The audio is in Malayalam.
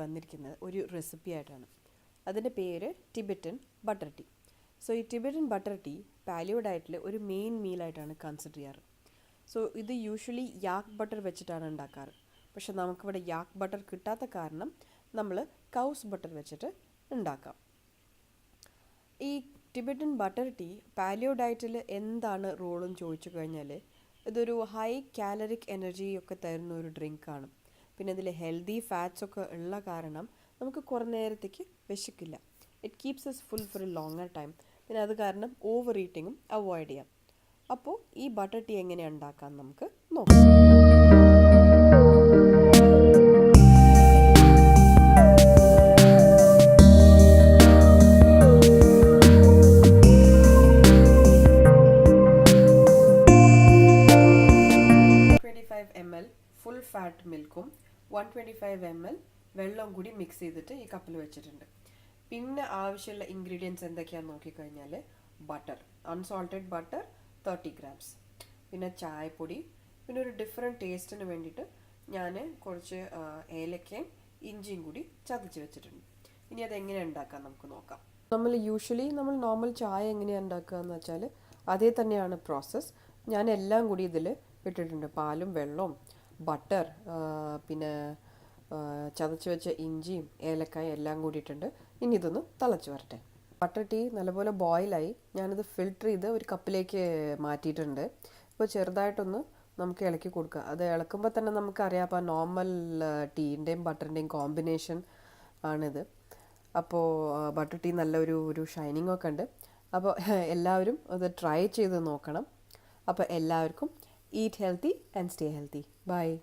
വന്നിരിക്കുന്നത് ഒരു റെസിപ്പി ആയിട്ടാണ്. അതിൻ്റെ പേര് ടിബറ്റൻ ബട്ടർ ടീ. സോ ഈ ടിബറ്റൻ ബട്ടർ ടീ പാലിയോ ഡയറ്റിൽ ഒരു മെയിൻ മീലായിട്ടാണ് കൺസിഡർ ചെയ്യാറ്. സോ ഇത് യൂഷ്വലി യാക്ക് ബട്ടർ വെച്ചിട്ടാണ് ഉണ്ടാക്കാറ്. പക്ഷെ നമുക്കിവിടെ യാക്ക് ബട്ടർ കിട്ടാത്ത കാരണം നമ്മൾ കൗസ് ബട്ടർ വെച്ചിട്ട് ഉണ്ടാക്കാം. ഈ ടിബറ്റൻ ബട്ടർ ടീ പാലിയോ ഡയറ്റിൽ എന്താണ് റോളെന്ന് ചോദിച്ചു കഴിഞ്ഞാൽ ഇതൊരു ഹൈ കാലറിക് എനർജി ഒക്കെ തരുന്ന ഒരു ഡ്രിങ്കാണ്. പിന്നെ ഇതിൽ ഹെൽത്തി ഫാറ്റ്സ് ഒക്കെ ഉള്ള കാരണം നമുക്ക് കുറേ നേരത്തേക്ക് വിശക്കില്ല. It keeps us full for a longer time. പിന്നെ അത് കാരണം ഓവർ ഈറ്റിങ്ങും അവോയ്ഡ് ചെയ്യാം. അപ്പോൾ ഈ ബട്ടർ ടീ എങ്ങനെയാണ് ഉണ്ടാക്കാൻ നമുക്ക് നോക്കാം. ഫുൾ ഫാറ്റ് മിൽക്കും 125 ml വെള്ളവും കൂടി മിക്സ് ചെയ്തിട്ട് ഈ കപ്പിൽ വെച്ചിട്ടുണ്ട്. പിന്നെ ആവശ്യമുള്ള ഇൻഗ്രീഡിയൻസ് എന്തൊക്കെയാണെന്ന് നോക്കിക്കഴിഞ്ഞാൽ ബട്ടർ, അൺസോൾട്ടഡ് ബട്ടർ 30 grams, പിന്നെ ചായപ്പൊടി, പിന്നെ ഒരു ഡിഫറെൻറ്റ് ടേസ്റ്റിന് വേണ്ടിയിട്ട് ഞാൻ കുറച്ച് ഏലക്കയും ഇഞ്ചിയും കൂടി ചതച്ച് വെച്ചിട്ടുണ്ട്. ഇനി അതെങ്ങനെ ഉണ്ടാക്കാം നമുക്ക് നോക്കാം. നമ്മൾ നോർമൽ ചായ എങ്ങനെയാണ് ഉണ്ടാക്കുക എന്ന് വെച്ചാൽ അതേ തന്നെയാണ് പ്രോസസ്സ്. ഞാൻ എല്ലാം കൂടി ഇതിൽ ഇട്ടിട്ടുണ്ട്. പാലും വെള്ളവും ബട്ടർ, പിന്നെ ചതച്ച് വെച്ച ഇഞ്ചിയും ഏലക്കായും എല്ലാം കൂടിയിട്ടുണ്ട്. ഇനി ഇതൊന്ന് തിളച്ച് വരട്ടെ. ബട്ടർ ടീ നല്ലപോലെ ബോയിലായി. ഞാനിത് ഫിൽറ്റർ ചെയ്ത് ഒരു കപ്പിലേക്ക് മാറ്റിയിട്ടുണ്ട്. ഇപ്പോൾ ചെറുതായിട്ടൊന്ന് നമുക്ക് ഇളക്കി കൊടുക്കുക. അത് ഇളക്കുമ്പോൾ തന്നെ നമുക്കറിയാം അപ്പോൾ നോർമൽ ടീൻ്റെയും ബട്ടറിൻ്റെയും കോമ്പിനേഷൻ ആണിത്. അപ്പോൾ ബട്ടർ ടീ നല്ലൊരു ഷൈനിങ് ഒക്കെ ഉണ്ട്. അപ്പോൾ എല്ലാവരും അത് ട്രൈ ചെയ്ത് നോക്കണം. അപ്പോൾ എല്ലാവർക്കും eat healthy and stay healthy. Bye.